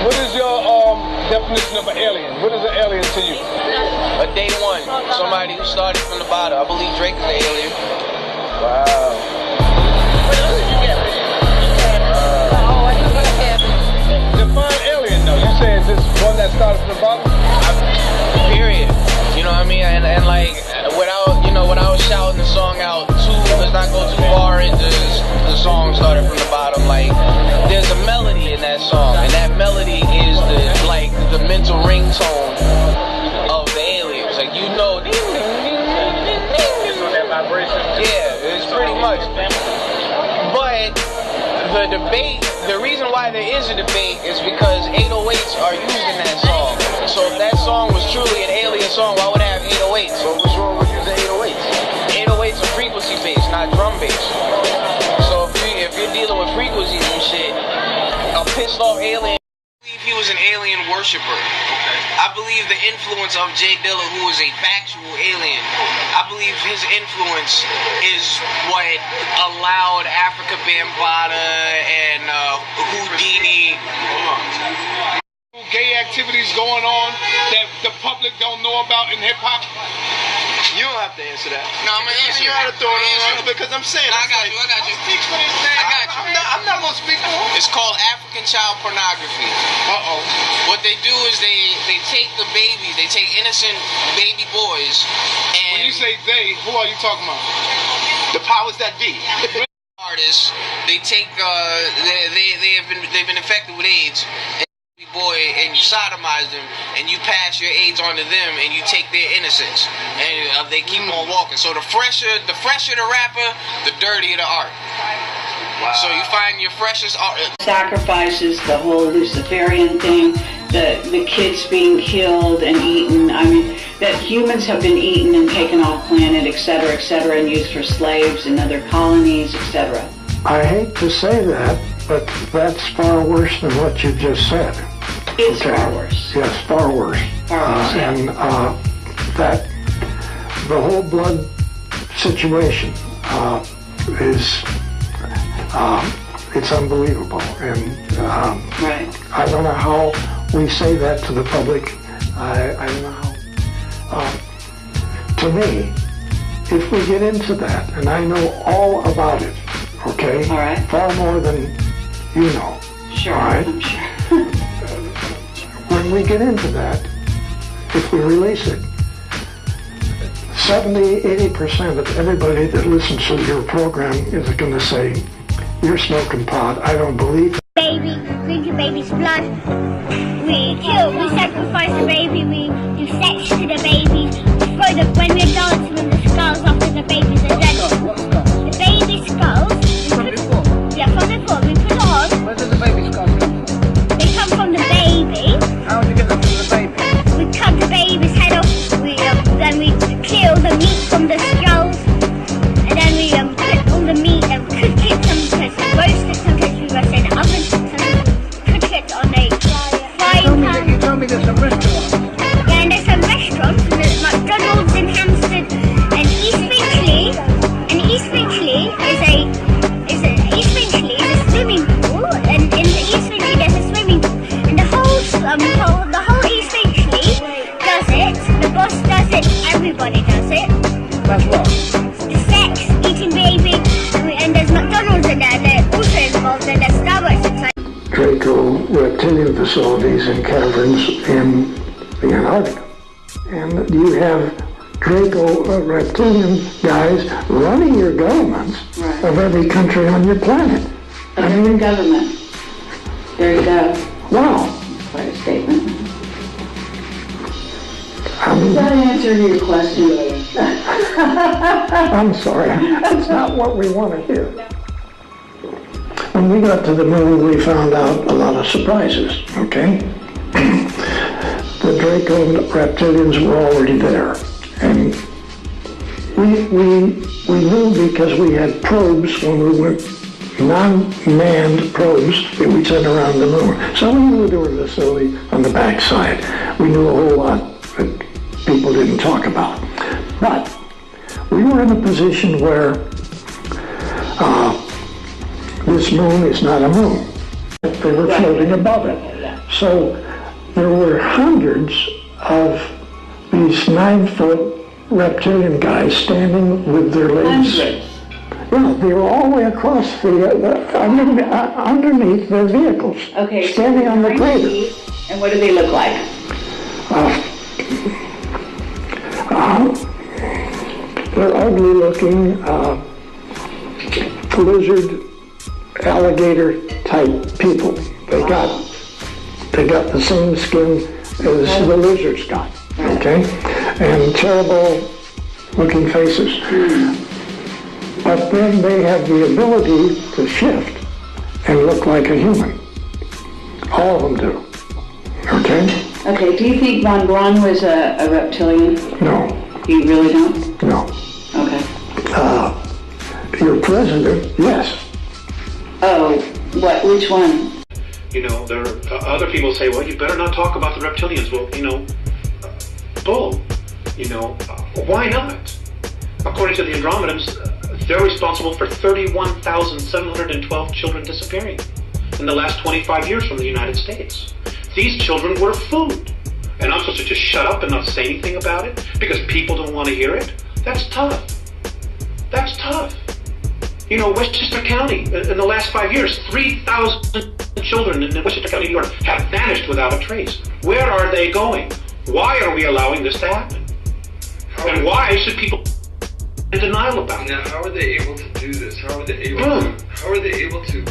What is your definition of an alien? What is an alien to you? A day one, somebody who started from the bottom. I believe Drake is an alien. Wow. Define alien though. You say it's this one that started from the bottom? Period. You know what I mean? And like, without, you know, when I was shouting the song out, let's not go too far into the song started from the bottom. Like, there's a melody in that song, and that melody is the mental ringtone of the aliens. Like, you know, ding, ding, ding, ding, ding, ding. That vibration. Yeah, it's pretty much. But the debate, the reason why there is a debate is because 808s are used in that song. So if that song was truly an alien song, why would it have 808s? So what's wrong with using 808s? 808s are frequency based, not drum based. So if you're dealing with frequencies and shit, a pissed off alien, I believe he was an alien worshiper. Okay. I believe the influence of Jay Dilla, who is a factual alien, I believe his influence is what allowed Africa Bambaataa and Houdini. Gay activities going on that the public don't know about in hip-hop? You don't have to answer that. No, I'm gonna answer. You gotta throw it on because I'm saying. I got you. Speak for this man. I got you. I'm not gonna speak for him. It's called African child pornography. Uh-oh. What they do is they take the babies, they take innocent baby boys, and When you say they, who are you talking about? The powers that be. artists, they take they've been infected with AIDS. Boy, and you sodomize them, and you pass your AIDS on to them, and you take their innocence, and they keep on walking. So the fresher the rapper, the dirtier the art. Wow. So you find your freshest art. Sacrifices, the whole Luciferian thing, the kids being killed and eaten. I mean, that humans have been eaten and taken off planet, etc., and used for slaves in other colonies, etc. I hate to say that, but that's far worse than what you just said. It's far worse. Yes, far worse. Far worse, yeah. And that the whole blood situation is it's unbelievable. And right. I don't know how we say that to the public. I don't know how. To me, if we get into that, and I know all about it, okay? All right. Far more than you know. Sure, all right? I'm sure. When we get into that, if we release it, 70-80% of everybody that listens to your program is going to say, "You're smoking pot. I don't believe it." Baby, drink your baby's blood. We sacrifice the baby, we do sex to the babies. When we're dancing with the skulls off of the babies, and then the baby skulls, from the foot, we put it on. Where does the baby skulls come from? They come from the baby. How do you get them from the baby? We cut the baby's head off, then we clear all the meat from the skulls, and then we put all the meat and cook it, sometimes roast it, sometimes we roast it in the oven, sometimes we cook it on a frying pan. You told me there's some restaurants. Yeah, and there's some restaurants, and there's McDonald's in Hampstead, and East Finchley is a swimming pool, and in the East Finchley there's a swimming pool, and the whole East Finchley does it, the boss does it, everybody does it. That's what? The sex, eating baby, and there's McDonald's in there, and they're also involved, and there's Starbucks inside. Draco reptilian facilities and caverns in the Antarctica. And you have Draco reptilian guys running your governments Right. of every country on your planet. Every government. There you go. Wow. Quite a statement. I mean, Does that answer your question? I'm sorry. That's not what we want to hear. When we got to the moon, we found out a lot of surprises, okay? The Draco reptilians were already there. And we knew because we had probes when we went, non-manned probes that we sent around the moon. So we knew there was a facility on the backside. We knew a whole lot that people didn't talk about. But we were in a position where this moon is not a moon. They were floating above it. So there were hundreds of these 9-foot reptilian guys standing with their legs. Hundreds. Yeah, they were all the way across underneath their vehicles. Okay. Standing on the crater. And what do they look like? They're ugly looking, lizard, alligator type people. They got the same skin as the lizards got, okay? And terrible looking faces. But then they have the ability to shift and look like a human. All of them do, okay? Okay, do you think Von Braun was a reptilian? No. You really don't? No. Okay. Your president, yes. Oh, what? Which one? You know, there are other people say, well, you better not talk about the reptilians. Well, you know, bull. You know, why not? According to the Andromedans, they're responsible for 31,712 children disappearing in the last 25 years from the United States. These children were food. And I'm supposed to just shut up and not say anything about it because people don't want to hear it? That's tough. That's tough. You know, Westchester County, in the last 5 years, 3,000 children in Westchester County, New York, have vanished without a trace. Where are they going? Why are we allowing this to happen? And why should people be in denial about it? Now, how are they able to do this? How are they able to? How are they able to?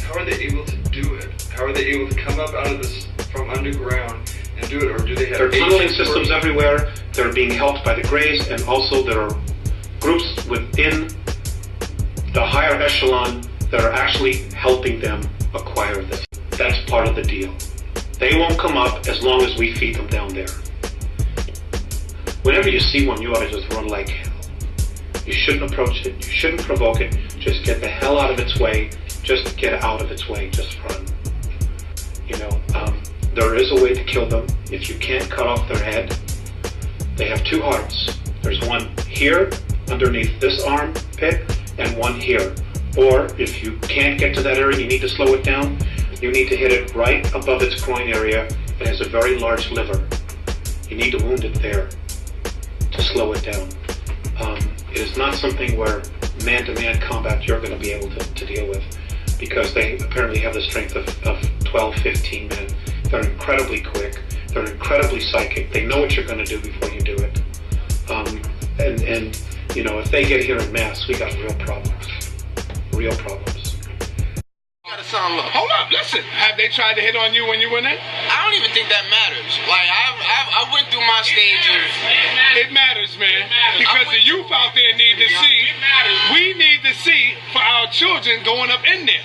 How are they able to do it? How are they able to come up out of this from underground and do it, or do they have? There are tunneling systems everywhere. They're being helped by the Greys, and also there are groups within the higher echelon that are actually helping them acquire this. That's part of the deal. They won't come up as long as we feed them down there. Whenever you see one, you ought to just run like hell. You shouldn't approach it. You shouldn't provoke it. Just get the hell out of its way. Just get out of its way. Just run. You know, there is a way to kill them. If you can't cut off their head, they have two hearts. There's one here underneath this armpit and one here. Or if you can't get to that area, you need to slow it down. You need to hit it right above its groin area. It has a very large liver. You need to wound it there to slow it down. It is not something where man-to-man combat you're going to be able to deal with, because they apparently have the strength of 12, 15 men. They're incredibly quick. They're incredibly psychic. They know what you're going to do before you do it. And you know, if they get here en masse, we got real problems. Real problems. Hold up, listen. Have they tried to hit on you when you went in? I don't even think that matters. Like, I went through my stages. It matters, man. Because the youth out there need to see. We need to see for our children going up in there.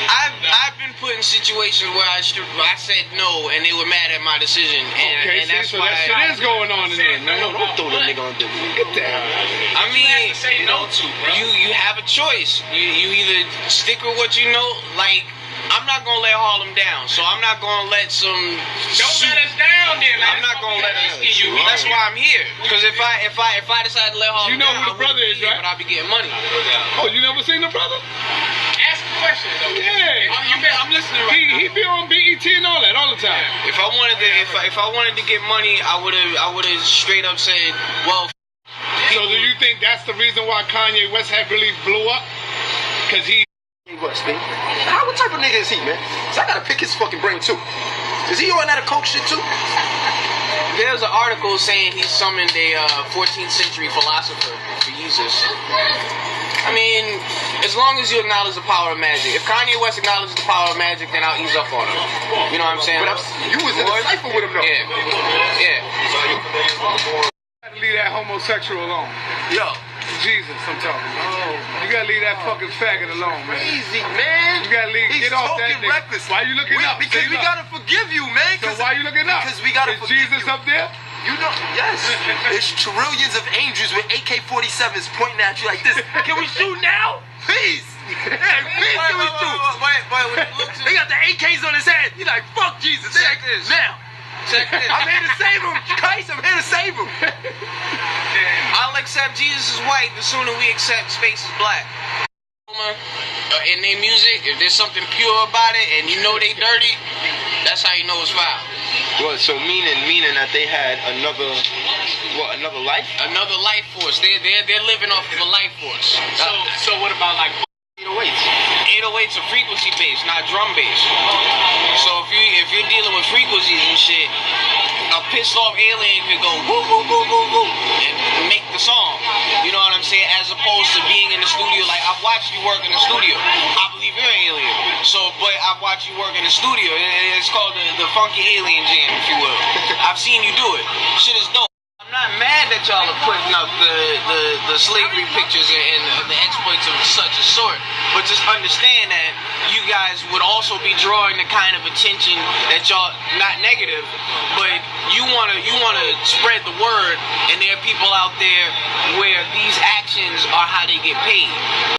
I've been put in situations where I said no, and they were mad at my decision, and that's so why that shit is going on in there, man. Don't throw that nigga on the Get that. I mean, you have a choice. You either stick with what you know, like. I'm not gonna let Harlem down, so I'm not gonna let some. Don't let us down, then. I'm not gonna let us. That's why I'm here. Because if I decide to let Harlem down, you know who the brother is, right? But I'll be getting money. Oh, you never seen the brother? Ask a question, though. Yeah, I'm listening right now. He be on BET and all that all the time. If I wanted to get money, I would have straight up said, well. So do you think that's the reason why Kanye West had really blew up? Because he. West, man. What type of nigga is he, man? So I gotta pick his fucking brain too. Is he on that coke shit too? There's an article saying he summoned a 14th century philosopher for Jesus. I mean, as long as you acknowledge the power of magic. If Kanye West acknowledges the power of magic, then I'll ease up on him. You know what I'm saying? But you was in the cypher with him though. Yeah. Gotta leave that homosexual alone. Yo. Jesus, I'm talking. Oh, you gotta leave that fucking faggot alone, man. Crazy, man. You gotta leave. He's Get off that nigga. Reckless. Why you looking up? Because we gotta forgive you, man. So why you looking up? Because we gotta forgive Jesus you. up there? You know, yes. There's trillions of angels with AK-47s pointing at you like this. Can we shoot now? Please. Hey, please, can we shoot? Wait. They got the AKs on his head. He's like, fuck Jesus. Check this. Now. Check this. I'm here to save him. Christ, I'm here to save him. I'll accept Jesus is white the sooner we accept space is black. In their music, if there's something pure about it and you know they dirty, that's how you know know it's foul. Well, so meaning that they had another life? Another life force. They're living off of a life force. So what about like 808s? 808s are frequency based, not drum based. So if you're dealing with frequencies and shit, a pissed off alien could go woo woo woo woo woo and make the song. You know what I'm saying? As opposed to being in the studio. Like, I've watched you work in the studio. I believe you're an alien. So, but I've watched you work in the studio. It's called the funky alien jam, if you will. I've seen you do it. Shit is dope. I'm not mad that y'all are putting up the slavery pictures and the exploits of such a sort, but just understand that you guys would also be drawing the kind of attention that y'all, not negative, but you wanna spread the word, and there are people out there where these actions are how they get paid.